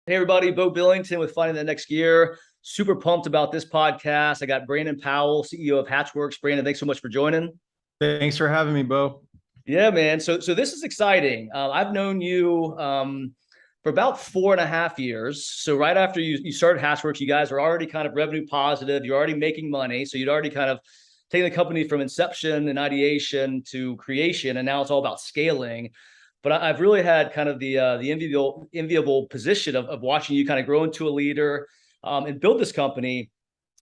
Hey, everybody, Bo Billington with Finding the Next Gear. Super pumped about this podcast. I got Brandon Powell, CEO of Hatchworks. Brandon, thanks so much for joining. Thanks for having me, Bo. Yeah, man. So this is exciting. I've known you for about 4.5 years. So right after you started Hatchworks, you guys are already kind of revenue positive. You're already making money. So you'd already kind of taken the company from inception and ideation to creation, and now it's all about scaling. But I've really had kind of the enviable position of watching you kind of grow into a leader and build this company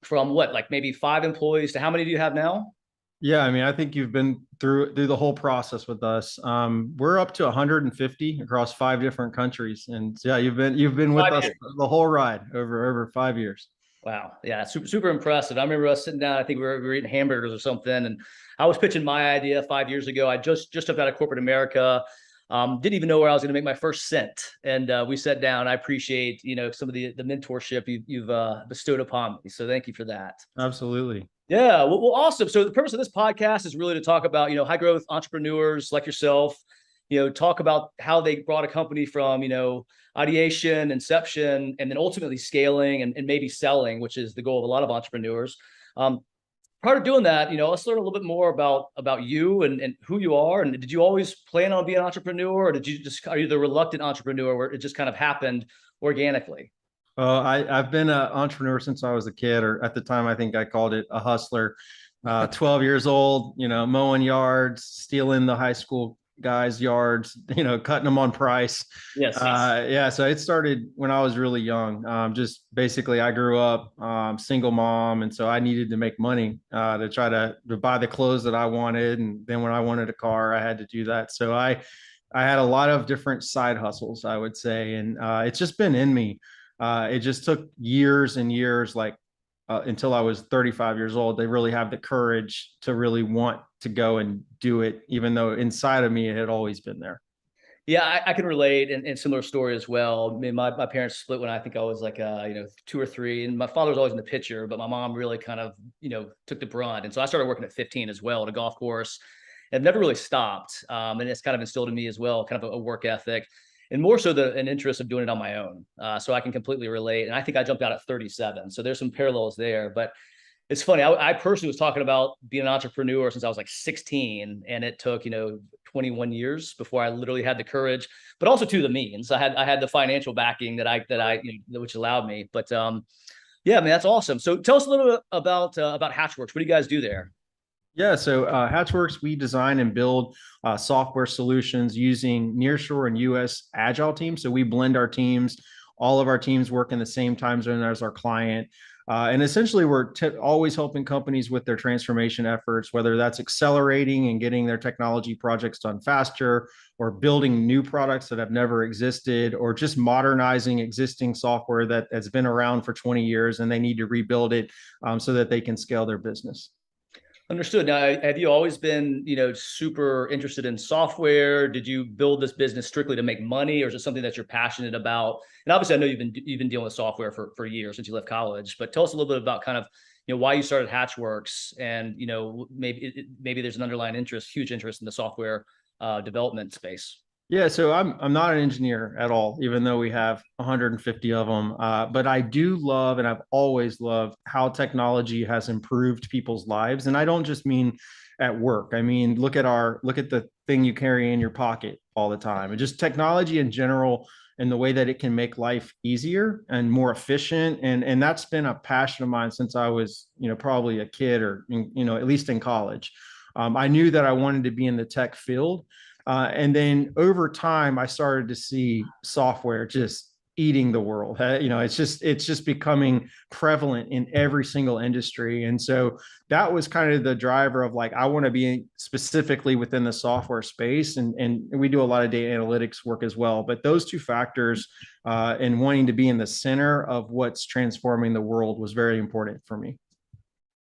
from what, like maybe 5 employees to how many do you have now? Yeah, I mean, I think you've been through the whole process with us. We're up to 150 across 5 different countries, and yeah, you've been with us 5 years. the whole ride over 5 years. Wow. Yeah, super impressive. I remember us sitting down, I think we were eating hamburgers or something, and I was pitching my idea 5 years ago. I just stepped out of corporate America. Didn't even know where I was going to make my first cent. And we sat down. I appreciate, some of the mentorship you've bestowed upon me. So thank you for that. Absolutely. Yeah, well, awesome. So the purpose of this podcast is really to talk about, high growth entrepreneurs like yourself, talk about how they brought a company from, ideation, inception, and then ultimately scaling and maybe selling, which is the goal of a lot of entrepreneurs. Prior to doing that, let's learn a little bit more about you and who you are. And did you always plan on being an entrepreneur, or are you the reluctant entrepreneur where it just kind of happened organically? I've been an entrepreneur since I was a kid, or at the time, I think I called it a hustler. 12 years old, mowing yards, stealing the high school guys' yards, cutting them on price. Yes. Yeah, so it started when I was really young. Just basically, I grew up single mom, and so I needed to make money to try to buy the clothes that I wanted, and then when I wanted a car, I had to do that. So I had a lot of different side hustles, I would say, and it's just been in me. It just took years and years, like until I was 35 years old. They really have the courage to really want to go and do it, even though inside of me it had always been there. Yeah, I can relate, and similar story as well. I mean, my parents split when I think I was like, 2 or 3, and my father was always in the picture, but my mom really kind of, took the brunt. And so I started working at 15 as well at a golf course. I've never really stopped, and it's kind of instilled in me as well, kind of a work ethic, and more so an interest of doing it on my own. So I can completely relate. And I think I jumped out at 37, so there's some parallels there. But it's funny. I personally was talking about being an entrepreneur since I was like 16, and it took 21 years before I literally had the courage, but also to the means. I had the financial backing that I which allowed me. But yeah, man, that's awesome. So tell us a little bit about Hatchworks. What do you guys do there? Yeah, so Hatchworks, we design and build software solutions using nearshore and US agile teams. So we blend our teams. All of our teams work in the same time zone as our client. And essentially, we're always helping companies with their transformation efforts, whether that's accelerating and getting their technology projects done faster, or building new products that have never existed, or just modernizing existing software that has been around for 20 years and they need to rebuild it so that they can scale their business. Understood. Now, have you always been, super interested in software? Did you build this business strictly to make money, or is it something that you're passionate about? And obviously, I know you've been dealing with software for years since you left college. But tell us a little bit about kind of, why you started Hatchworks, and maybe there's an underlying huge interest in the software development space. Yeah, so I'm not an engineer at all, even though we have 150 of them. But I do love, and I've always loved, how technology has improved people's lives. And I don't just mean at work. I mean, look at the thing you carry in your pocket all the time, and just technology in general, and the way that it can make life easier and more efficient. And that's been a passion of mine since I was, probably a kid, or at least in college. I knew that I wanted to be in the tech field. And then over time, I started to see software just eating the world. It's just becoming prevalent in every single industry. And so that was kind of the driver of, like, I want to be specifically within the software space. And we do a lot of data analytics work as well. But those two factors and wanting to be in the center of what's transforming the world was very important for me.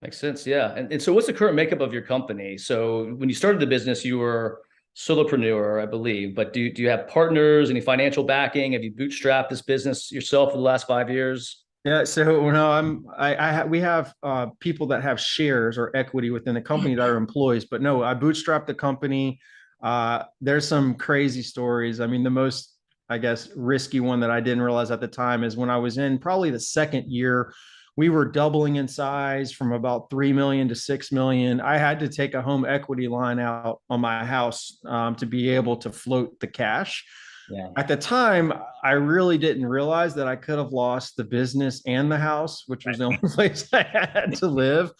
Makes sense. Yeah. And so what's the current makeup of your company? So when you started the business, you were solopreneur, I believe, but do you have partners, any financial backing? Have you bootstrapped this business yourself for the last 5 years? Yeah, so no, we have people that have shares or equity within the company that are employees, but no, I bootstrapped the company. There's some crazy stories. I mean, the most I guess, risky one that I didn't realize at the time is when I was in probably the second year, we were doubling in size from about 3 million to 6 million. I had to take a home equity line out on my house to be able to float the cash. Yeah. At the time, I really didn't realize that I could have lost the business and the house, which was the only place I had to live.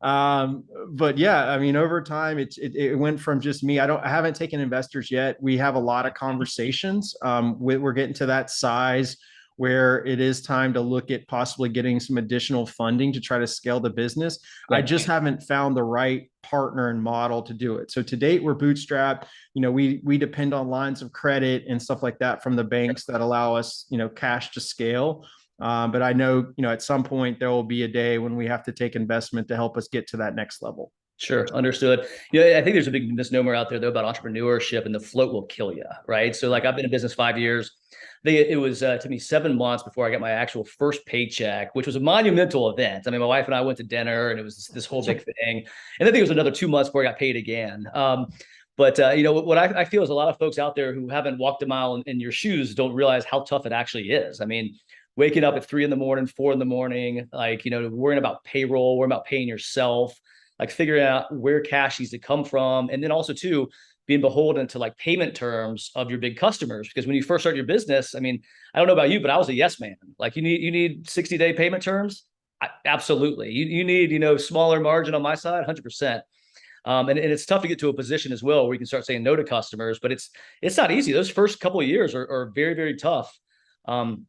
But yeah, I mean, over time, it went from just me. I haven't taken investors yet. We have a lot of conversations. We're getting to that size where it is time to look at possibly getting some additional funding to try to scale the business. Yeah. I just haven't found the right partner and model to do it. So to date, we're bootstrapped. We depend on lines of credit and stuff like that from the banks that allow us, cash to scale. But I know, at some point there will be a day when we have to take investment to help us get to that next level. Sure. Understood. Yeah, I think there's a big misnomer out there though about entrepreneurship, and the float will kill you. Right. So like I've been in business 5 years. It was took me 7 months before I got my actual first paycheck, which was a monumental event. I mean, my wife and I went to dinner, and it was this whole big thing. And I think it was another 2 months before I got paid again. But what I feel is a lot of folks out there who haven't walked a mile in your shoes don't realize how tough it actually is. I mean, waking up at 3 a.m, 4 a.m, like, worrying about payroll, worrying about paying yourself, like figuring out where cash needs to come from. And then also too, being beholden to like payment terms of your big customers. Because when you first start your business, I mean, I don't know about you, but I was a yes man. Like you need 60-day payment terms. Absolutely. You need, smaller margin on my side, 100%. And it's tough to get to a position as well where you can start saying no to customers, but it's not easy. Those first couple of years are very, very tough. And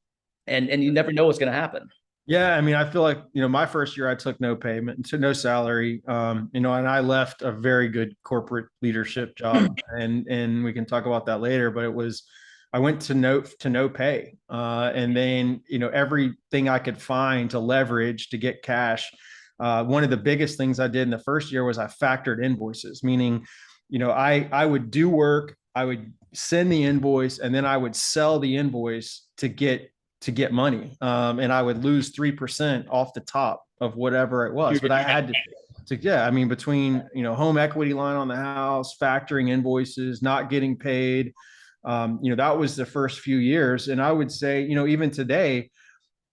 you never know what's going to happen. Yeah, I mean, I feel like, my first year I took no payment, so no salary, and I left a very good corporate leadership job, and we can talk about that later. But I went to no pay, and then everything I could find to leverage to get cash. One of the biggest things I did in the first year was I factored invoices, meaning, I would do work, I would send the invoice, and then I would sell the invoice to get money. And I would lose 3% off the top of whatever it was. But I had yeah, I mean, between, home equity line on the house, factoring invoices, not getting paid, that was the first few years. And I would say, even today,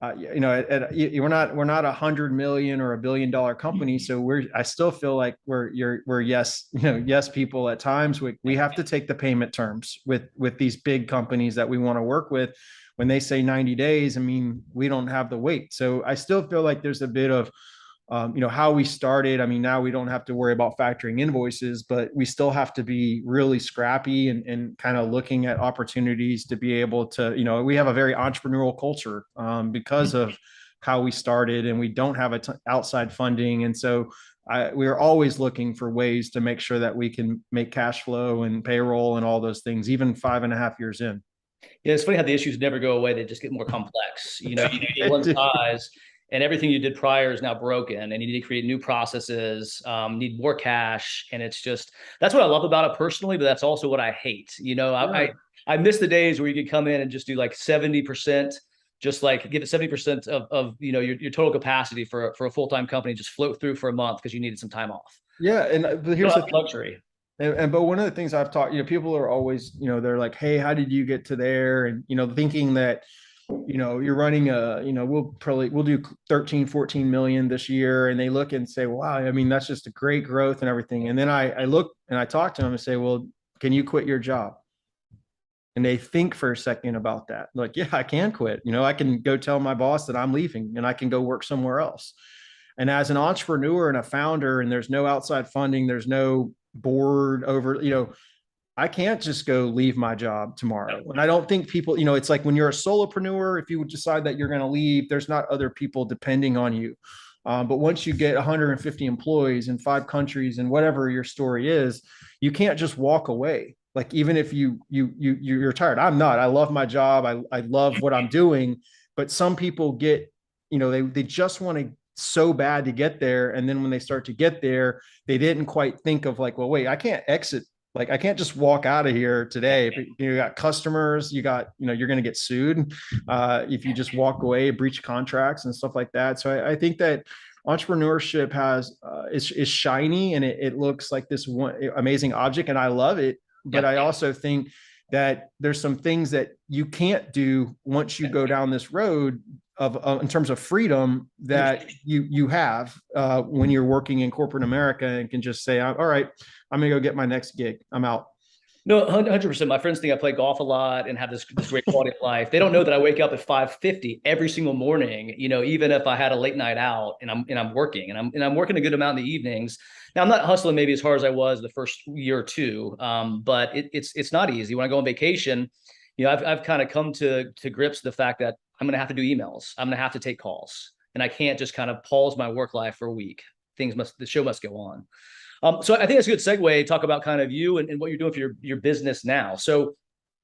we're not 100 million or $1 billion company. So I still feel like we're yes people at times. We have to take the payment terms with these big companies that we want to work with. When they say 90 days, I mean, we don't have the weight. So I still feel like there's a bit of, how we started. I mean, now we don't have to worry about factoring invoices, but we still have to be really scrappy and kind of looking at opportunities to be able to, we have a very entrepreneurial culture because of how we started, and we don't have outside funding. And so we're always looking for ways to make sure that we can make cash flow and payroll and all those things, even 5.5 years in. Yeah, it's funny how the issues never go away. They just get more complex. You get one size, and everything you did prior is now broken, and you need to create new processes, need more cash. And it's just, that's what I love about it personally, but that's also what I hate. I miss the days where you could come in and just do like 70%, just like give it 70% of your total capacity for a full-time company, just float through for a month because you needed some time off. Yeah. And but here's the luxury. But one of the things I've taught, people are always, they're like, hey, how did you get to there? And, thinking that, you're running we'll do 13, 14 million this year. And they look and say, wow, I mean, that's just a great growth and everything. And then I look and I talk to them and say, well, can you quit your job? And they think for a second about that. Like, yeah, I can quit. I can go tell my boss that I'm leaving and I can go work somewhere else. And as an entrepreneur and a founder, and there's no outside funding, there's no board over, I can't just go leave my job tomorrow. And I don't think people, it's like when you're a solopreneur, if you would decide that you're going to leave, there's not other people depending on you. But once you get 150 employees in 5 countries and whatever your story is, you can't just walk away. Like, even if you're tired, I'm not, I love my job. I love what I'm doing, but some people get, they just want to so bad to get there. And then when they start to get there, they didn't quite think of like, well, wait, I can't exit. Like, I can't just walk out of here today. But you got customers, you're going to get sued if you just walk away, breach contracts and stuff like that. So I think that entrepreneurship is shiny, and it looks like this one amazing object, and I love it. But I also think that there's some things that you can't do once you go down this road of in terms of freedom that you have when you're working in corporate America and can just say, all right, I'm gonna go get my next gig. I'm out. No, 100%. My friends think I play golf a lot and have this great quality of life. They don't know that I wake up at 5:50 every single morning, even if I had a late night out and I'm working and I'm working a good amount in the evenings. Now I'm not hustling maybe as hard as I was the first year or two. But it's not easy. When I go on vacation, I've kind of come to grips with the fact that I'm gonna have to do emails. I'm gonna have to take calls. And I can't just kind of pause my work life for a week. The show must go on. So I think that's a good segue. Talk about kind of you and what you're doing for your business now. So,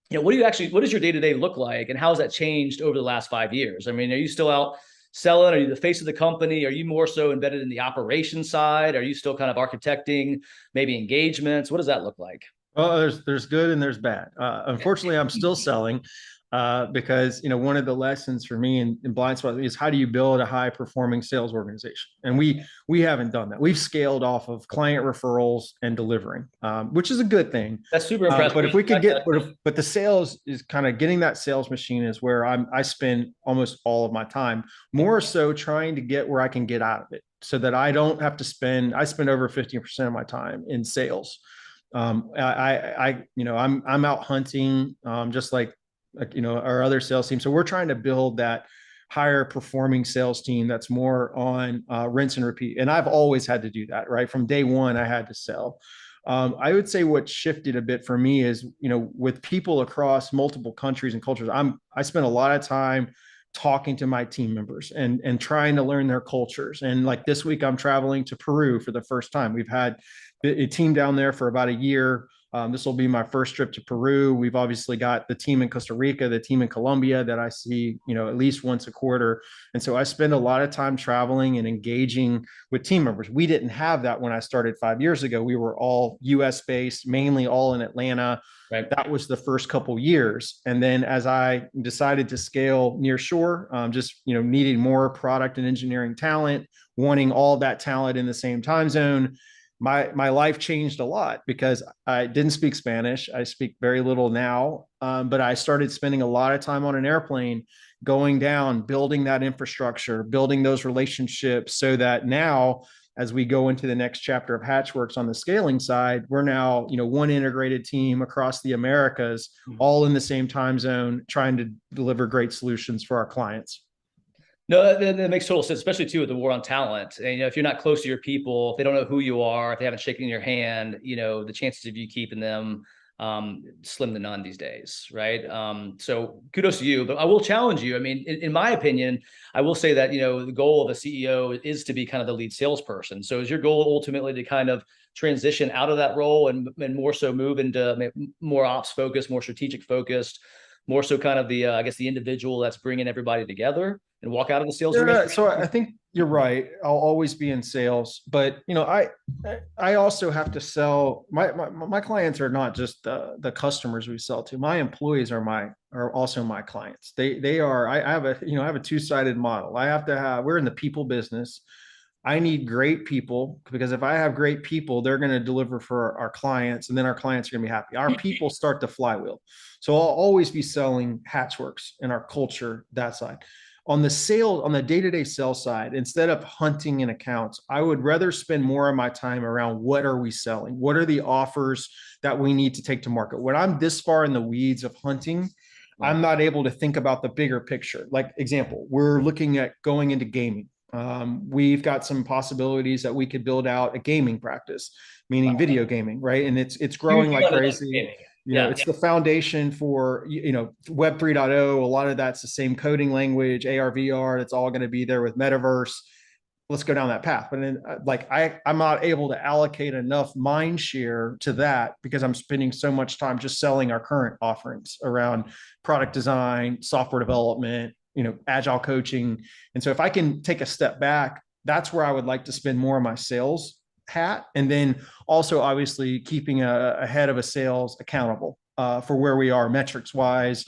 what does your day-to-day look like, and how has that changed over the last 5 years? I mean, are you still out selling? Are you the face of the company? Are you more so embedded in the operation side? Are you still kind of architecting, maybe engagements? What does that look like? Well, there's good and there's bad. Unfortunately, I'm still selling because one of the lessons for me in blind spot is how do you build a high performing sales organization? And we haven't done that. We've scaled off of client referrals and delivering, which is a good thing. That's super impressive. But if we could but the sales is kind of getting that sales machine is where I spend almost all of my time, more so trying to get where I can get out of it, so that I don't have to spend. I spend over 50% of my time in sales. I'm out hunting, just like our other sales team. So we're trying to build that higher performing sales team that's more on rinse and repeat. And I've always had to do that, right? From day one, I had to sell. I would say what shifted a bit for me is, with people across multiple countries and cultures, I spend a lot of time talking to my team members and trying to learn their cultures. And like this week, I'm traveling to Peru for the first time. We've had a team down there for about a year. This will be my first trip to Peru. We've obviously got the team in Costa Rica, the team in Colombia that I see, at least once a quarter. And so I spend a lot of time traveling and engaging with team members. We didn't have that when I started 5 years ago. We were all US based, mainly all in Atlanta. Right. That was the first couple years. And then as I decided to scale near shore, just, needing more product and engineering talent, wanting all that talent in the same time zone, my life changed a lot because I didn't speak Spanish. I speak very little now, but I started spending a lot of time on an airplane, going down, building that infrastructure, building those relationships, so that now, as we go into the next chapter of Hatchworks on the scaling side, we're now, one integrated team across the Americas, all in the same time zone, trying to deliver great solutions for our clients. No, that makes total sense, especially too with the war on talent. And if you're not close to your people, if they don't know who you are, if they haven't shaken your hand, the chances of you keeping them slim to none these days, right? So kudos to you. But I will challenge you. I mean, in my opinion, I will say that the goal of a CEO is to be kind of the lead salesperson. So is your goal ultimately to kind of transition out of that role and more so move into more ops focused, more strategic focused, more so kind of the I guess the individual that's bringing everybody together and walk out of the sales? Yeah, so I think you're right. I'll always be in sales, but I also have to sell. My clients are not just the customers we sell to. My employees are also my clients. They are. I have a two-sided model. We're in the people business. I need great people, because if I have great people, they're going to deliver for our clients, and then our clients are going to be happy. Our people start the flywheel. So I'll always be selling Hatchworks and our culture, that side. On the day-to-day sales side, instead of hunting in accounts, I would rather spend more of my time around what are we selling? What are the offers that we need to take to market? When I'm this far in the weeds of hunting, I'm not able to think about the bigger picture. Like example, we're looking at going into gaming. We've got some possibilities that we could build out a gaming practice, meaning video gaming, right? And it's growing like crazy. It's the foundation for, Web 3.0. A lot of that's the same coding language, AR, VR. That's all going to be there with metaverse. Let's go down that path. But then, I'm not able to allocate enough mind share to that because I'm spending so much time just selling our current offerings around product design, software development, agile coaching. And so if I can take a step back, that's where I would like to spend more of my sales hat. And then also obviously keeping a head of a sales accountable for where we are metrics wise,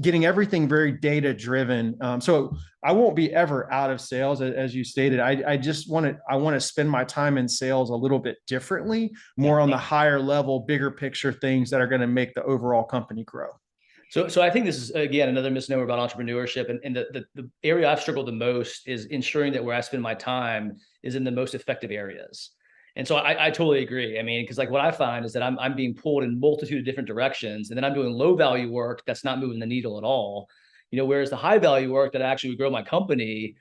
getting everything very data driven. So I won't be ever out of sales, as you stated. I want to spend my time in sales a little bit differently, more on the higher level, bigger picture things that are going to make the overall company grow. So I think this is, again, another misnomer about entrepreneurship. And the area I've struggled the most is ensuring that where I spend my time is in the most effective areas. And so I totally agree. I mean, because like what I find is that I'm being pulled in a multitude of different directions, and then I'm doing low value work that's not moving the needle at all. Whereas the high value work that actually would grow my company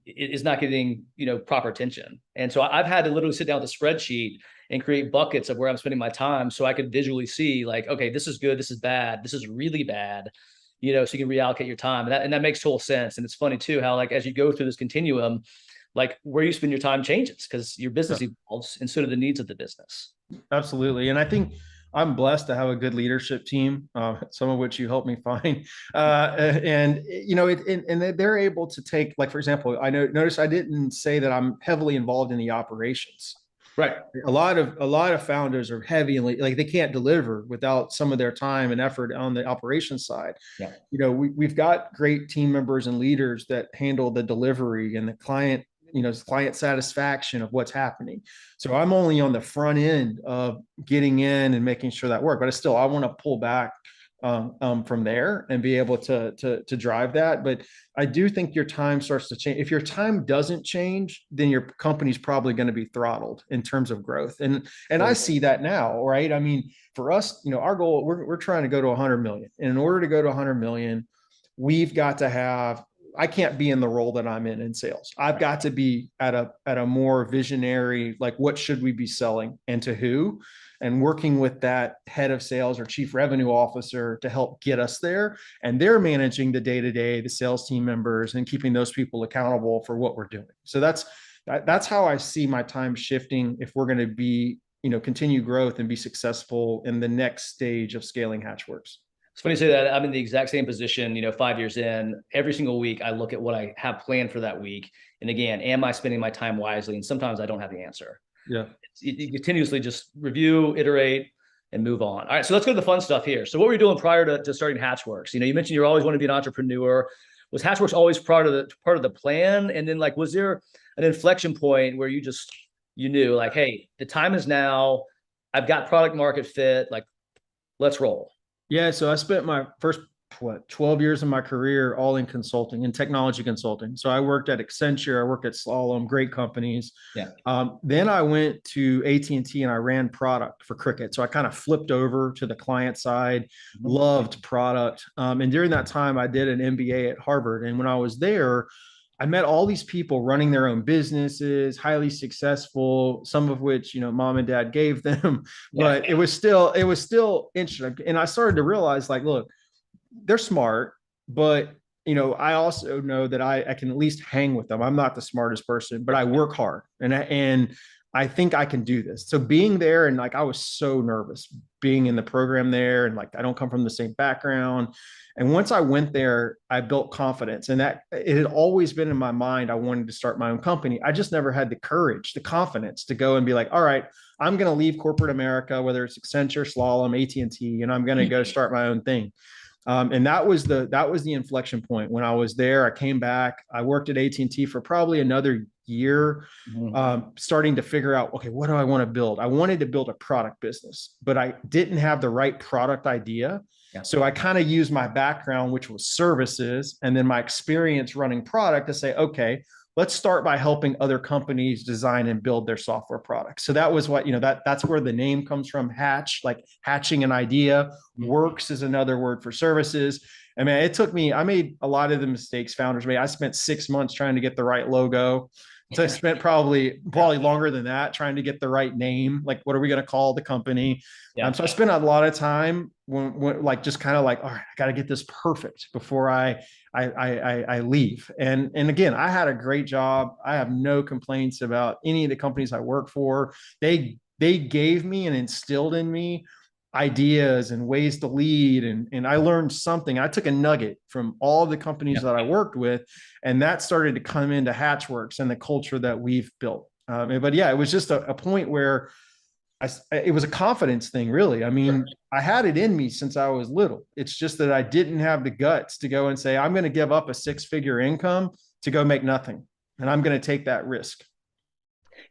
is not getting, proper attention. And so I've had to literally sit down with a spreadsheet and create buckets of where I'm spending my time so I could visually see like, okay, this is good, this is bad, this is really bad, so you can reallocate your time. And that makes total sense. And it's funny too, how like, as you go through this continuum, like where you spend your time changes because your business evolves and so do the needs of the business. Absolutely. And I think I'm blessed to have a good leadership team, some of which you helped me find. And they're able to take, like, for example, notice I didn't say that I'm heavily involved in the operations. Right. A lot of founders are heavy and like they can't deliver without some of their time and effort on the operations side. Yeah. We've got great team members and leaders that handle the delivery and the client satisfaction of what's happening. So I'm only on the front end of getting in and making sure that works, but I want to pull back from there and be able to drive that. But I do think your time starts to change. If your time doesn't change, then your company's probably going to be throttled in terms of growth. And I see that now, right? I mean, for us, our goal, we're trying to go to 100 million. And in order to go to 100 million, we've got to have, I can't be in the role that I'm in sales. I've got to be at a more visionary, like what should we be selling and to who, and working with that head of sales or chief revenue officer to help get us there. And they're managing the day-to-day, the sales team members, and keeping those people accountable for what we're doing. So that's how I see my time shifting if we're going to be, continue growth and be successful in the next stage of scaling Hatchworks. It's funny you say that. I'm in the exact same position, 5 years in. Every single week, I look at what I have planned for that week. And again, am I spending my time wisely? And sometimes I don't have the answer. Yeah. You continuously just review, iterate, and move on. All right, so let's go to the fun stuff here. So what were you doing prior to starting Hatchworks? You mentioned you always wanted to be an entrepreneur. Was Hatchworks always part of the plan? And then was there an inflection point where you knew like, hey, the time is now. I've got product market fit. Like, let's roll. Yeah, so I spent my first 12 years of my career all in consulting, in technology consulting. So I worked at Accenture, I worked at Slalom, great companies. Yeah. Then I went to AT&T and I ran product for Cricket. So I kind of flipped over to the client side, loved product. And during that time, I did an MBA at Harvard. And when I was there, I met all these people running their own businesses, highly successful, some of which, mom and dad gave them, but it was still interesting. And I started to realize like, look, they're smart, but I also know that I can at least hang with them. I'm not the smartest person, but I work hard and I think I can do this. So being there and like, I was so nervous being in the program there. And like, I don't come from the same background. And once I went there, I built confidence, and that it had always been in my mind. I wanted to start my own company. I just never had the courage, the confidence to go and be like, all right, I'm going to leave corporate America, whether it's Accenture, Slalom, AT&T, and I'm going to go start my own thing. And that was the inflection point. When I was there, I came back, I worked at AT&T for probably another year, starting to figure out, okay, what do I want to build? I wanted to build a product business, but I didn't have the right product idea. Yeah. So I kind of used my background, which was services, and then my experience running product to say, okay, let's start by helping other companies design and build their software products. So that was what, that's where the name comes from, Hatch, like hatching an idea. Works is another word for services. I mean, I made a lot of the mistakes founders made. I spent 6 months trying to get the right logo. So I spent probably longer than that trying to get the right name. Like, what are we going to call the company? Yeah. So I spent a lot of time when like, just kind of like, all right, I got to get this perfect before I leave. And again, I had a great job. I have no complaints about any of the companies I work for. They gave me and instilled in me ideas and ways to lead. And I learned something. I took a nugget from all the companies that I worked with, and that started to come into Hatchworks and the culture that we've built. But yeah, it was just a point where it was a confidence thing, really. I mean, I had it in me since I was little. It's just that I didn't have the guts to go and say, I'm going to give up a 6-figure income to go make nothing. And I'm going to take that risk.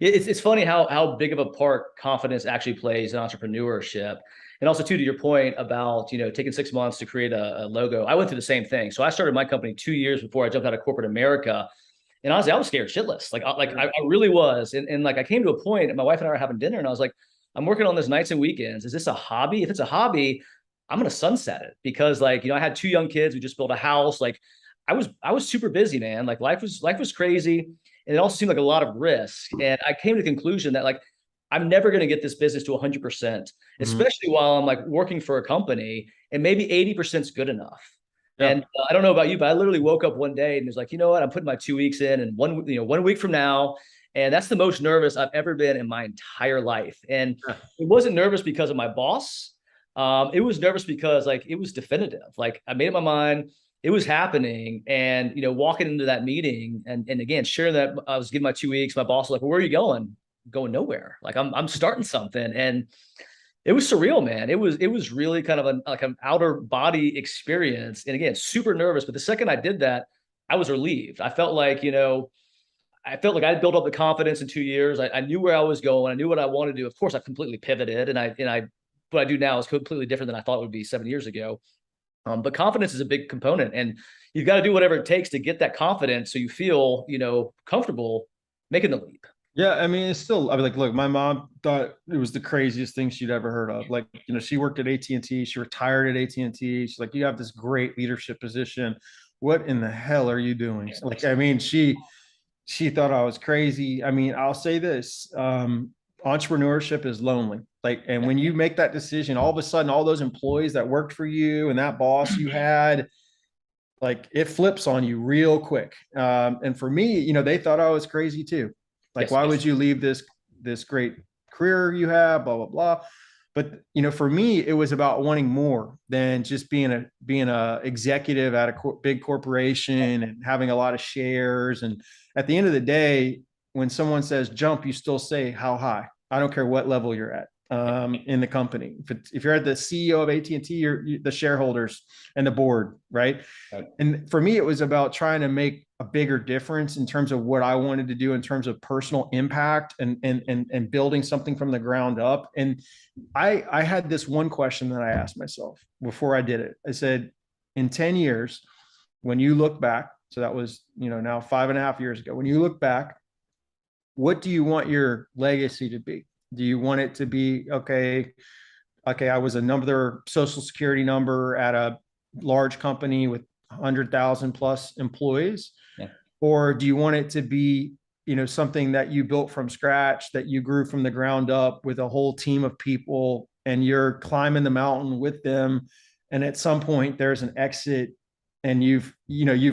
It's funny how big of a part confidence actually plays in entrepreneurship. And also too, to your point about, taking 6 months to create a logo. I went through the same thing. So I started my company 2 years before I jumped out of corporate America. And honestly, I was scared shitless. I really was. And like I came to a point, and my wife and I were having dinner, and I was like, I'm working on this nights and weekends. Is this a hobby? If it's a hobby, I'm gonna sunset it because I had 2 young kids. We just built a house. Like I was super busy, man. Like life was crazy. And it also seemed like a lot of risk. And I came to the conclusion that like I'm never going to get this business to 100%, Mhm. especially while I'm like working for a company, and maybe 80% is good enough. Yeah. And I don't know about you, but I literally woke up one day and was like, you know what? I'm putting my 2 weeks in, and 1 week from now. And that's the most nervous I've ever been in my entire life. And Yeah. it wasn't nervous because of my boss. It was nervous because like it was definitive. Like I made up my mind, it was happening. And walking into that meeting and again sharing that I was giving my 2 weeks, my boss was like, well, where are you going? Going nowhere. Like I'm starting something. And it was surreal, man. It was really kind of like an outer body experience. And again, super nervous. But the second I did that, I was relieved. I felt like I built up the confidence in 2 years. I knew where I was going. I knew what I wanted to do. Of course, I completely pivoted, and what I do now is completely different than I thought it would be 7 years ago. But confidence is a big component, and you've got to do whatever it takes to get that confidence, so you feel comfortable making the leap. Yeah, I mean, it's still. I mean, like, look, my mom thought it was the craziest thing she'd ever heard of. Like, she worked at AT&T. She retired at AT&T. She's like, you have this great leadership position. What in the hell are you doing? Like, I mean, she thought I was crazy. I mean, I'll say this: entrepreneurship is lonely. Like, and when you make that decision, all of a sudden, all those employees that worked for you and that boss you had, like, it flips on you real quick. And for me, they thought I was crazy too. Like, Yes. why would you leave this great career you have? Blah blah blah. But for me, it was about wanting more than just being a executive at a big corporation and having a lot of shares. And at the end of the day, when someone says jump, you still say how high. I don't care what level you're at in the company. If you're at the CEO of AT&T, you're the shareholders and the board, right? Right. And for me, it was about trying to make a bigger difference in terms of what I wanted to do in terms of personal impact and building something from the ground up. And I had this one question that I asked myself before I did it. I said, in 10 years, when you look back, so that was, now 5.5 years ago, when you look back, what do you want your legacy to be? Do you want it to be, okay, I was another social security number at a large company with 100,000 plus employees? Yeah. Or do you want it to be, something that you built from scratch, that you grew from the ground up with a whole team of people, and you're climbing the mountain with them, and at some point there's an exit, and you've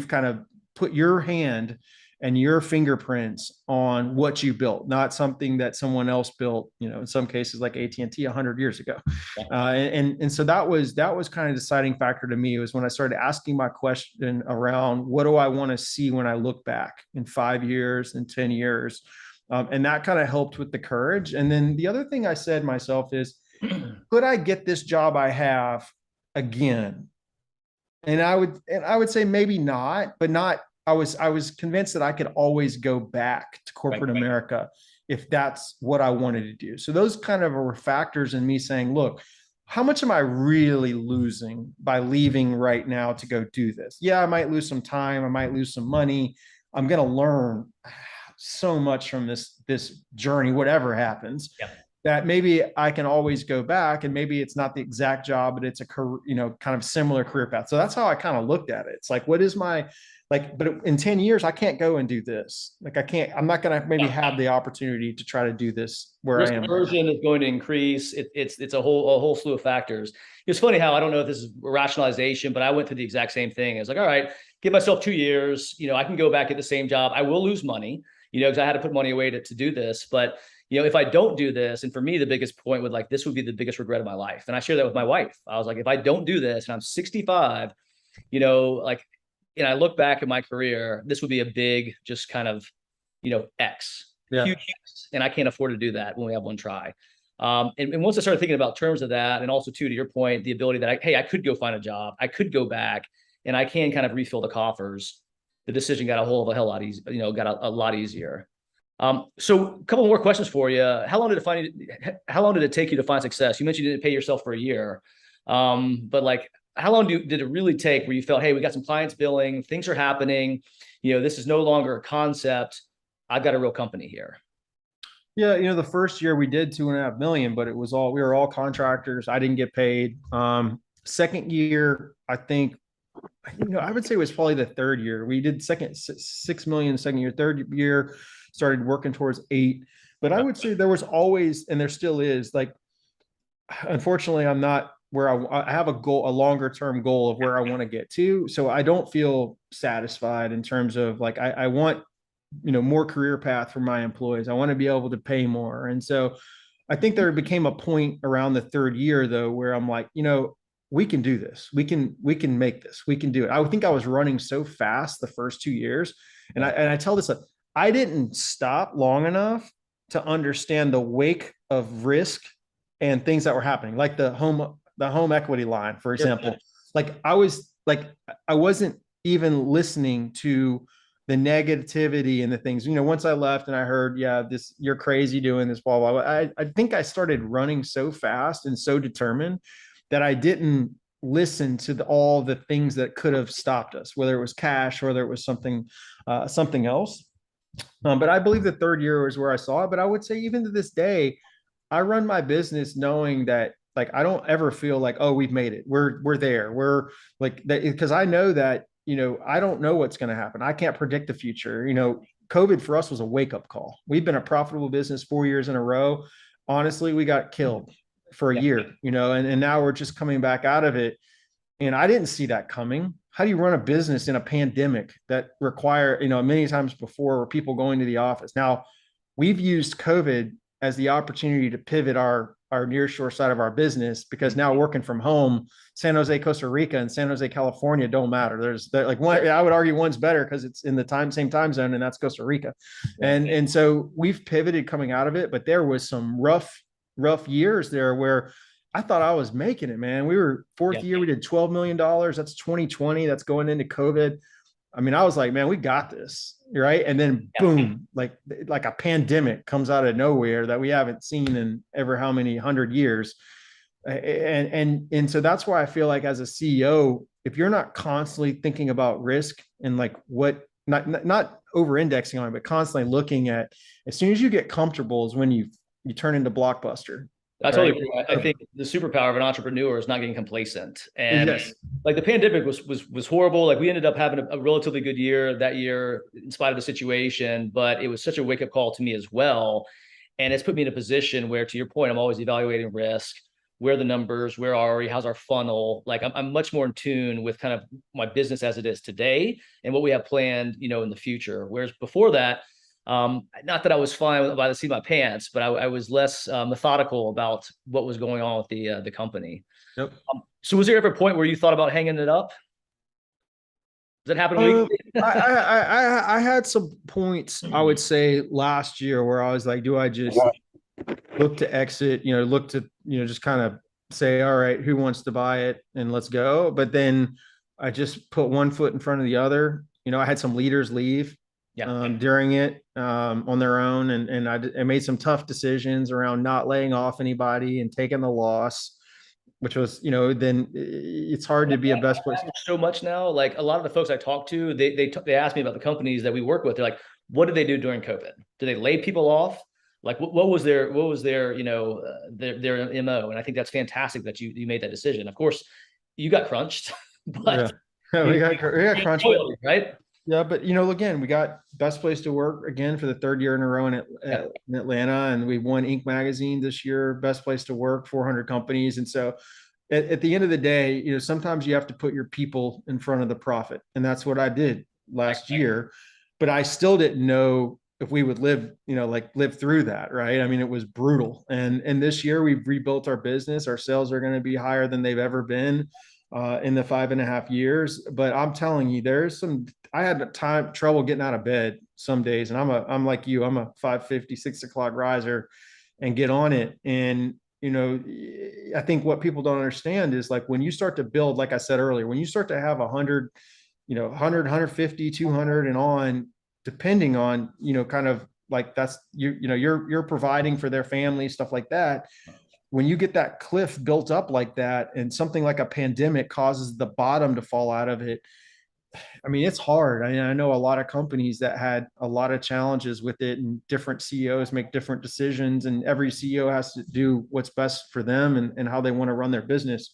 kind of put your hand and your fingerprints on what you built, not something that someone else built, in some cases like AT&T 100 years ago. Yeah. And so that was kind of deciding factor to me, was when I started asking my question around, what do I want to see when I look back in 5 years and 10 years? And that kind of helped with the courage. And then the other thing I said myself is, could I get this job I have again? And I would say maybe not, but not. I was convinced that I could always go back to corporate Right. America if that's what I wanted to do. So those kind of were factors in me saying, look, how much am I really losing by leaving right now to go do this? Yeah, I might lose some time, I might lose some money. I'm going to learn so much from this journey, whatever happens. Yeah. That maybe I can always go back, and maybe it's not the exact job, but it's a career, kind of similar career path. So that's how I kind of looked at it. It's like, what is my, like, but in 10 years, I can't go and do this. Like, I'm not going to maybe have the opportunity to try to do this where Risk I am. aversion is going to increase. It's a whole slew of factors. It's funny how, I don't know if this is rationalization, but I went through the exact same thing. It's like, all right, give myself 2 years. I can go back at the same job. I will lose money, because I had to put money away to do this. But if I don't do this, and for me, the biggest point would, like, this would be the biggest regret of my life. And I shared that with my wife. I was like, if I don't do this and I'm 65, like, and I look back at my career, this would be a big, just kind of, X, Yeah. huge X, and I can't afford to do that when we have one try. And once I started thinking about terms of that, and also too, to your point, the ability that hey, I could go find a job, I could go back, and I can kind of refill the coffers. The decision got a whole of a hell lot easier, got a lot easier. So a couple more questions for you. How long did it take you to find success? You mentioned you didn't pay yourself for a year. But like, how long did it really take where you felt, hey, we got some clients billing, things are happening, this is no longer a concept. I've got a real company here. Yeah, the first year we did 2.5 million, but we were all contractors. I didn't get paid. Second year, I think, I would say it was probably the third year. We did 6 million second year. Third year, started working towards 8. But I would say there was always, and there still is, like, unfortunately, I'm not where I have a goal, a longer term goal of where I want to get to. So I don't feel satisfied in terms of like, I want, more career path for my employees. I want to be able to pay more. And so I think there became a point around the third year though, where I'm like, we can do this. We can make this. We can do it. I think I was running so fast the first 2 years. And I tell this, I didn't stop long enough to understand the wake of risk and things that were happening, like the home equity line, for example. Like I wasn't even listening to the negativity and the things, once I left and I heard, yeah, you're crazy doing this, blah, blah, blah. I think I started running so fast and so determined that I didn't listen to all the things that could have stopped us, whether it was cash, whether it was something else. But I believe the third year was where I saw it. But I would say even to this day, I run my business knowing that, like, I don't ever feel like, oh, we've made it. We're there. We're like that, because I know that, I don't know what's going to happen. I can't predict the future. COVID for us was a wake up call. We've been a profitable business 4 years in a row. Honestly, we got killed for a year, and now we're just coming back out of it. And I didn't see that coming. How do you run a business in a pandemic that require, many times before were people going to the office? Now we've used COVID as the opportunity to pivot our nearshore side of our business, because now working from home, San Jose, Costa Rica and San Jose, California don't matter. There's like one, I would argue one's better because it's in the same time zone, and that's Costa Rica. And so we've pivoted coming out of it, but there was some rough years there where I thought I was making it, man. We were fourth year, we did $12 million. That's 2020. That's going into COVID. I mean, I was like, man, we got this, right? And then boom, like a pandemic comes out of nowhere that we haven't seen in ever how many 100 years. And so that's why I feel like as a CEO, if you're not constantly thinking about risk and like what, not over indexing on it, but constantly looking at, as soon as you get comfortable is when you turn into blockbuster. I totally agree. I think the superpower of an entrepreneur is not getting complacent. And like the pandemic was horrible. Like we ended up having a relatively good year that year in spite of the situation, but it was such a wake up call to me as well. And it's put me in a position where, to your point, I'm always evaluating risk. Where are the numbers? Where are we? How's our funnel? Like I'm much more in tune with kind of my business as it is today and what we have planned, in the future. Whereas before that, not that I was flying by the seat of my pants, but I was less methodical about what was going on with the company. Yep. So was there ever a point where you thought about hanging it up? Does that happen? I had some points, I would say, last year where I was like, do I just look to exit, look to, just kind of say, all right, who wants to buy it and let's go. But then I just put one foot in front of the other. I had some leaders leave during it on their own. And I made some tough decisions around not laying off anybody and taking the loss, which was, then it's hard to be a best place. So much now, like a lot of the folks I talk to, they ask me about the companies that we work with. They're like, what did they do during COVID? Did they lay people off? Like what was their their MO? And I think that's fantastic that you made that decision. Of course, you got crunched, but we got crunched, right? Yeah, but again, we got best place to work again for the third year in a row in Atlanta, and we won Inc. magazine this year, best place to work, 400 companies. And so at the end of the day, sometimes you have to put your people in front of the profit. And that's what I did last year, but I still didn't know if we would live through that. Right. I mean, it was brutal. And this year we've rebuilt our business. Our sales are going to be higher than they've ever been in the 5.5 years. But I'm telling you, I had trouble getting out of bed some days. And I'm like you, I'm a 5:50, 6 o'clock riser. and get on it. And, I think what people don't understand is like when you start to build, like I said earlier, when you start to have 100, 100, 150, 200 and on, depending on, kind of like that's you're providing for their family, stuff like that. When you get that cliff built up like that and something like a pandemic causes the bottom to fall out of it, I mean, it's hard. I know a lot of companies that had a lot of challenges with it, and different CEOs make different decisions, and every CEO has to do what's best for them and how they want to run their business.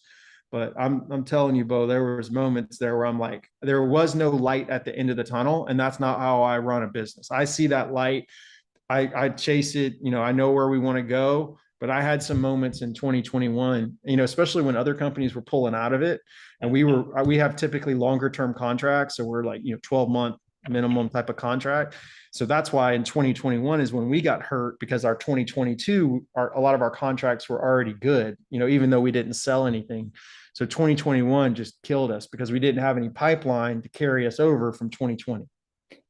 But I'm telling you, Bo, there was moments there where I'm like, there was no light at the end of the tunnel, and that's not how I run a business. I see that light, I chase it. I know where we want to go. But I had some moments in 2021, especially when other companies were pulling out of it, and we have typically longer term contracts, so we're like 12-month minimum type of contract. So that's why in 2021 is when we got hurt, because our 2022, a lot of our contracts were already good, even though we didn't sell anything. So 2021 just killed us because we didn't have any pipeline to carry us over from 2020.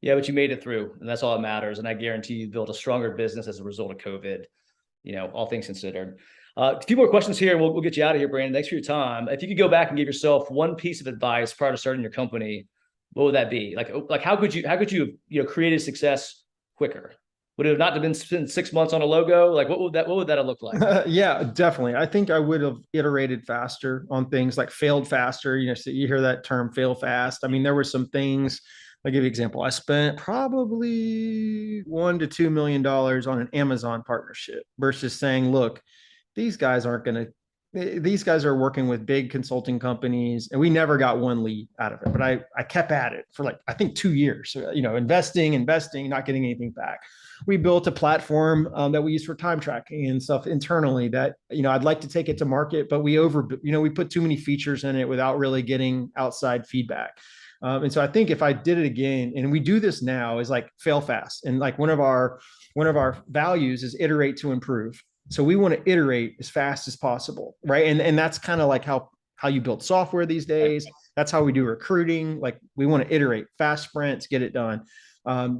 Yeah, but you made it through, and that's all that matters. And I guarantee you built a stronger business as a result of COVID. All things considered. A few more questions here, and we'll get you out of here, Brandon. Thanks for your time. If you could go back and give yourself one piece of advice prior to starting your company, what would that be? Like how could you created success quicker? Would it have not been spent 6 months on a logo? Like what would that have looked like? Yeah, definitely. I think I would have iterated faster on things, like failed faster. So you hear that term, fail fast. I mean, there were some things. I'll give you an example. I spent probably $1 to $2 million on an Amazon partnership versus saying, look, these guys aren't going to, these guys are working with big consulting companies, and we never got one lead out of it. But I kept at it for like, I think 2 years, investing, not getting anything back. We built a platform that we use for time tracking and stuff internally that, I'd like to take it to market, but we put too many features in it without really getting outside feedback. And so I think if I did it again, and we do this now, is like fail fast. And like one of our values is iterate to improve. So we want to iterate as fast as possible, right? And that's kind of like how you build software these days. That's how we do recruiting. Like we want to iterate, fast sprints, get it done.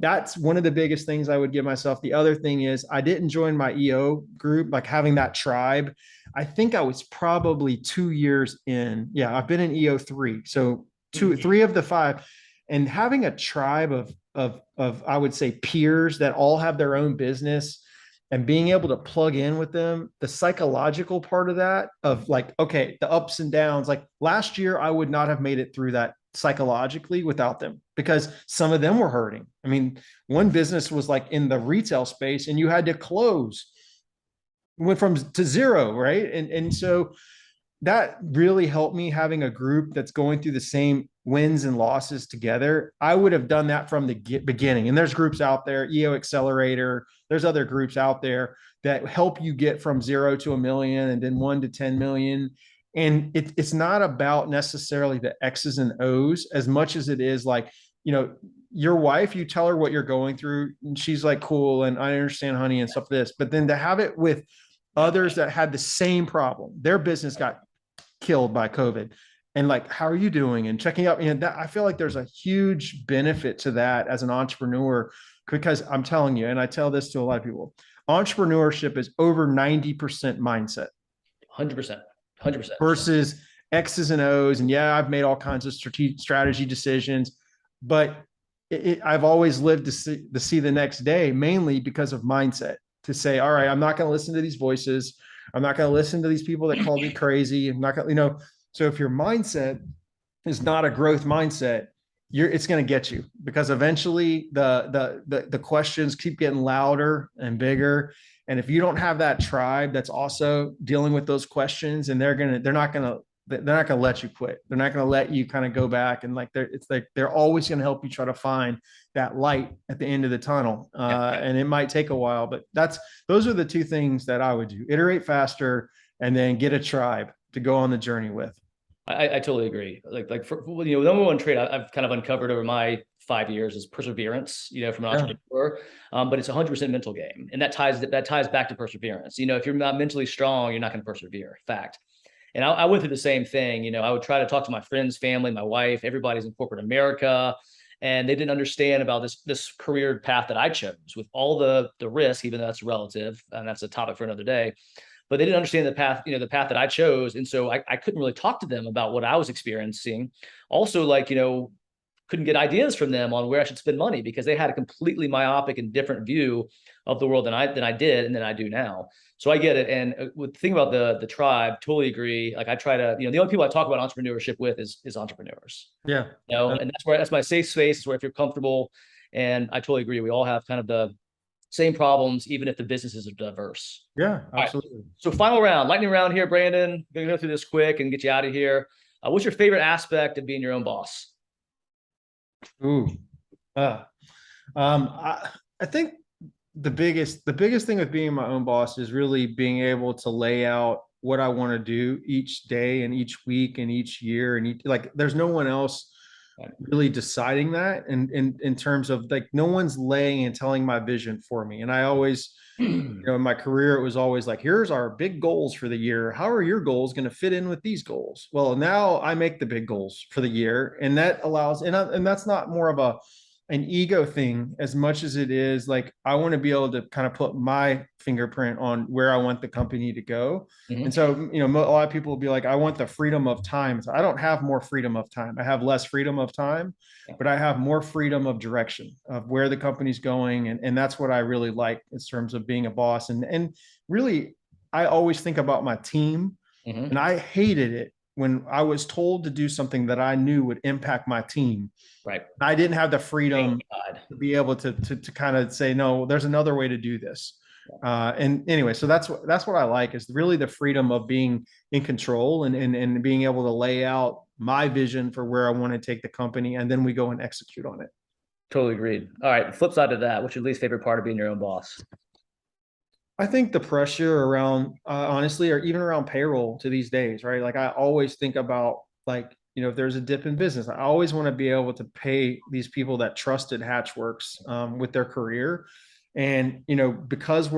That's one of the biggest things I would give myself. The other thing is I didn't join my EO group, like having that tribe. I think I was probably 2 years in. Yeah, I've been in EO 3. So 3 of the 5, and having a tribe of I would say peers that all have their own business, and being able to plug in with them, the psychological part of that, of like, okay, the ups and downs, like last year, I would not have made it through that psychologically without them, because some of them were hurting. I mean, one business was like in the retail space and you had to close, went to zero, right? And so that really helped me, having a group that's going through the same wins and losses together. I would have done that from the beginning. And there's groups out there, EO Accelerator, there's other groups out there that help you get from 0 to 1 million and then 1 to 10 million. And it's not about necessarily the X's and O's as much as it is like, your wife, you tell her what you're going through and she's like, cool. And I understand, honey, and stuff like this. But then to have it with others that had the same problem, their business got killed by COVID, and like, how are you doing, and checking up, that, I feel like there's a huge benefit to that as an entrepreneur, because I'm telling you, and I tell this to a lot of people, entrepreneurship is over 90% mindset. 100%. 100%. Versus X's and O's. And yeah, I've made all kinds of strategy decisions, but I've always lived to see the next day, mainly because of mindset, to say, all right, I'm not going to listen to these voices. I'm not going to listen to these people that call me crazy. I'm not going to, so if your mindset is not a growth mindset, it's going to get you, because eventually the questions keep getting louder and bigger. And if you don't have that tribe that's also dealing with those questions, and they're not going to let you quit. They're not going to let you kind of go back, and they're always going to help you try to find that light at the end of the tunnel. And it might take a while, but those are the two things that I would do: iterate faster, and then get a tribe to go on the journey with. I totally agree. Like for, the number one trait I've kind of uncovered over my 5 years is perseverance, from an entrepreneur. But it's 100% mental game. And that ties back to perseverance. If you're not mentally strong, you're not going to persevere. Fact. And I went through the same thing. I would try to talk to my friends, family, my wife, everybody's in corporate America. and they didn't understand about this career path that I chose with all the risk, even though that's relative, and that's a topic for another day. But they didn't understand the path, the path that I chose. And so I couldn't really talk to them about what I was experiencing. Also, like, couldn't get ideas from them on where I should spend money because they had a completely myopic and different view of the world than I did and than I do now. So I get it. And with the thing about the tribe, totally agree. Like I try to, the only people I talk about entrepreneurship with is entrepreneurs. Yeah. And that's my safe space, is where if you're comfortable. And I totally agree. We all have kind of the same problems, even if the businesses are diverse. Yeah, absolutely. Right. So final round, lightning round here, Brandon. I'm gonna go through this quick and get you out of here. What's your favorite aspect of being your own boss? Ooh. I think the biggest thing with being my own boss is really being able to lay out what I want to do each day and each week and each year and like there's no one else really deciding that, and in terms of like no one's laying and telling my vision for me. And I always, in my career, it was always like, here's our big goals for the year. How are your goals going to fit in with these goals? Well, now I make the big goals for the year, and that allows, and that's not more of an ego thing as much as it is like I want to be able to kind of put my fingerprint on where I want the company to go. Mm-hmm. And so, a lot of people will be like, I want the freedom of time. So I don't have more freedom of time. I have less freedom of time, but I have more freedom of direction of where the company's going. And that's what I really like in terms of being a boss. And really, I always think about my team, and I hated it when I was told to do something that I knew would impact my team. Right. I didn't have the freedom to be able to kind of say, no, there's another way to do this. And anyway, so that's what I like, is really the freedom of being in control and being able to lay out my vision for where I want to take the company. And then we go and execute on it. Totally agreed. All right. Flip side of that, what's your least favorite part of being your own boss? I think the pressure around, honestly, or even around payroll to these days, right? Like I always think about like, if there's a dip in business, I always want to be able to pay these people that trusted Hatchworks with their career. And, because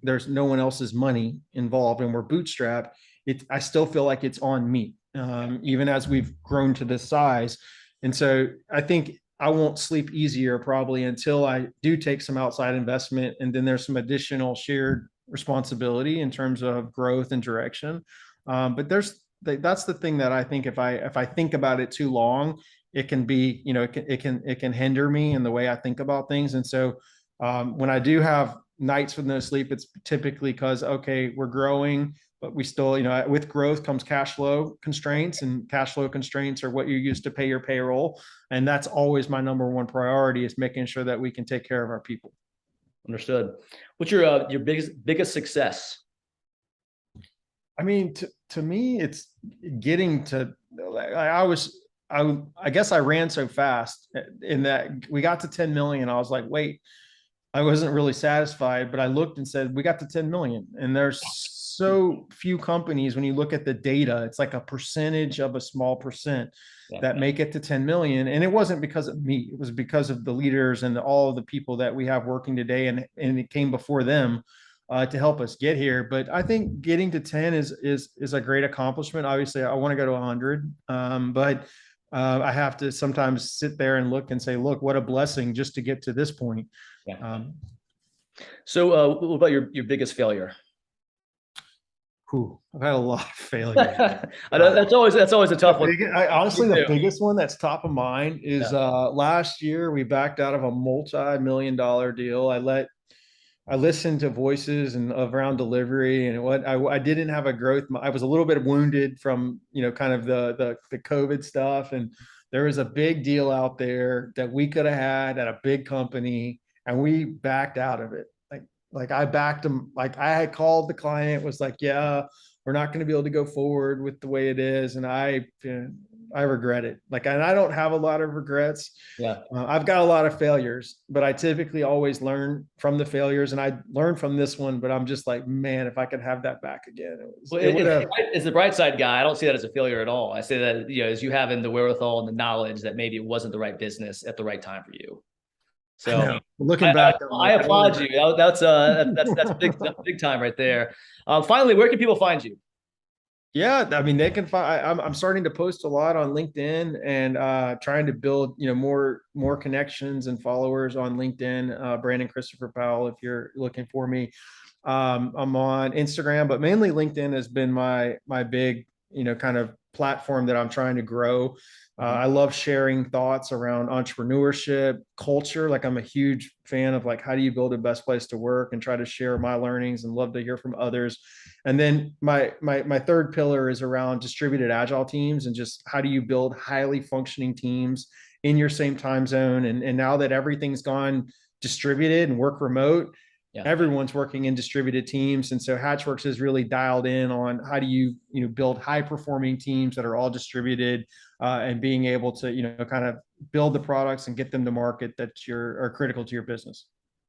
there's no one else's money involved and we're bootstrapped, I still feel like it's on me, even as we've grown to this size. And so I think I won't sleep easier probably until I do take some outside investment, and then there's some additional shared responsibility in terms of growth and direction. But that's the thing that I think if I think about it too long, it can be, it can hinder me in the way I think about things. And so when I do have nights with no sleep, it's typically because, okay, we're growing, but we still, with growth comes cash flow constraints, and cash flow constraints are what you use to pay your payroll. And that's always my number one priority, is making sure that we can take care of our people. Understood. What's your biggest success? I mean, to me, it's getting to, I guess I ran so fast in that we got to 10 million. I was like, wait, I wasn't really satisfied, but I looked and said, we got to 10 million. And there's so few companies, when you look at the data, it's like a percentage of a small percent that make it to 10 million. And it wasn't because of me. It was because of the leaders and all of the people that we have working today. And it came before them to help us get here. But I think getting to 10 is a great accomplishment. Obviously, I want to go to 100, but I have to sometimes sit there and look and say, look, what a blessing just to get to this point. Yeah. So what about your biggest failure? I've had a lot of failures. I know that's always a tough one. Honestly, the biggest one that's top of mind is last year we backed out of a multi-million-dollar deal. I listened to voices and around delivery, and what I didn't have a growth. I was a little bit wounded from kind of the COVID stuff, and there was a big deal out there that we could have had at a big company, and we backed out of it. Like I backed them. Like I had called the client, was like, yeah, we're not going to be able to go forward with the way it is, and I regret it. And I don't have a lot of regrets. Yeah. I've got a lot of failures, but I typically always learn from the failures, and I learned from this one, but I'm just like, man, if I could have that back again. As the bright side guy, I don't see that as a failure at all. I say that, as you having the wherewithal and the knowledge that maybe it wasn't the right business at the right time for you. So looking back, I applaud you. That's big time right there. Finally, where can people find you? Yeah, I mean, they can find. I'm starting to post a lot on LinkedIn and trying to build, more connections and followers on LinkedIn. Brandon Christopher Powell, if you're looking for me, I'm on Instagram, but mainly LinkedIn has been my big, kind of platform that I'm trying to grow. Mhm. I love sharing thoughts around entrepreneurship, culture. Like I'm a huge fan of like how do you build a best place to work and try to share my learnings and love to hear from others. And then my third pillar is around distributed agile teams and just how do you build highly functioning teams in your same time zone. And now that everything's gone distributed and work remote, Yeah. everyone's working in distributed teams. And so Hatchworks is really dialed in on how do you, build high performing teams that are all distributed and being able to, kind of build the products and get them to market that are critical to your business.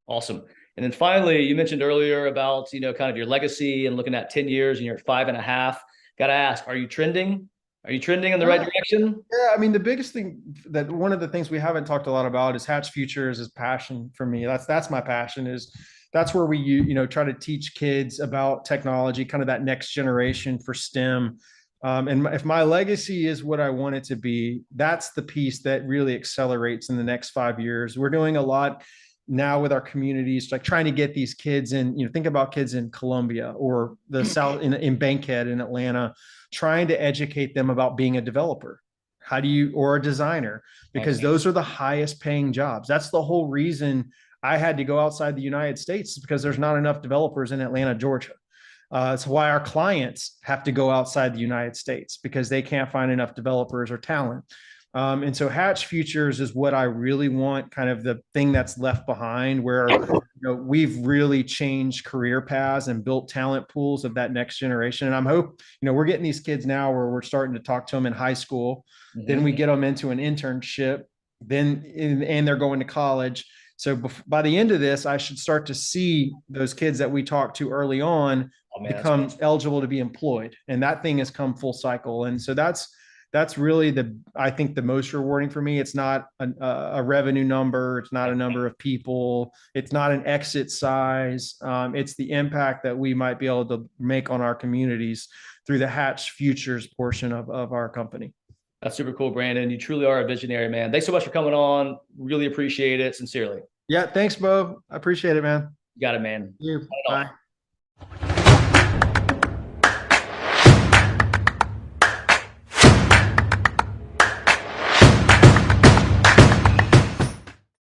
Awesome. And then finally, you mentioned earlier about, kind of your legacy and looking at 10 years and you're 5.5. Got to ask, are you trending? Are you trending in the right direction? Yeah, I mean, the biggest thing that one of the things we haven't talked a lot about is Hatch Futures is passion for me. That's my passion is that's where we try to teach kids about technology, kind of that next generation for STEM. And if my legacy is what I want it to be, that's the piece that really accelerates in the next 5 years. We're doing a lot now with our communities, like trying to get these kids in, think about kids in Columbia or the South in Bankhead in Atlanta, trying to educate them about being a developer. How do you, or a designer, because those are the highest paying jobs. That's the whole reason I had to go outside the United States because there's not enough developers in Atlanta, Georgia. It's why our clients have to go outside the United States because they can't find enough developers or talent. And so Hatch Futures is what I really want, kind of the thing that's left behind where we've really changed career paths and built talent pools of that next generation. And I'm hope, we're getting these kids now where we're starting to talk to them in high school. Then we get them into an internship, and they're going to college. So by the end of this, I should start to see those kids that we talked to early on become eligible to be employed. And that thing has come full cycle. And so that's really I think the most rewarding for me. It's not a revenue number. It's not a number of people. It's not an exit size. It's the impact that we might be able to make on our communities through the Hatch Futures portion of our company. That's super cool, Brandon. You truly are a visionary, man. Thanks so much for coming on. Really appreciate it. Sincerely. Yeah. Thanks, Bo. I appreciate it, man. You got it, man. You. Bye.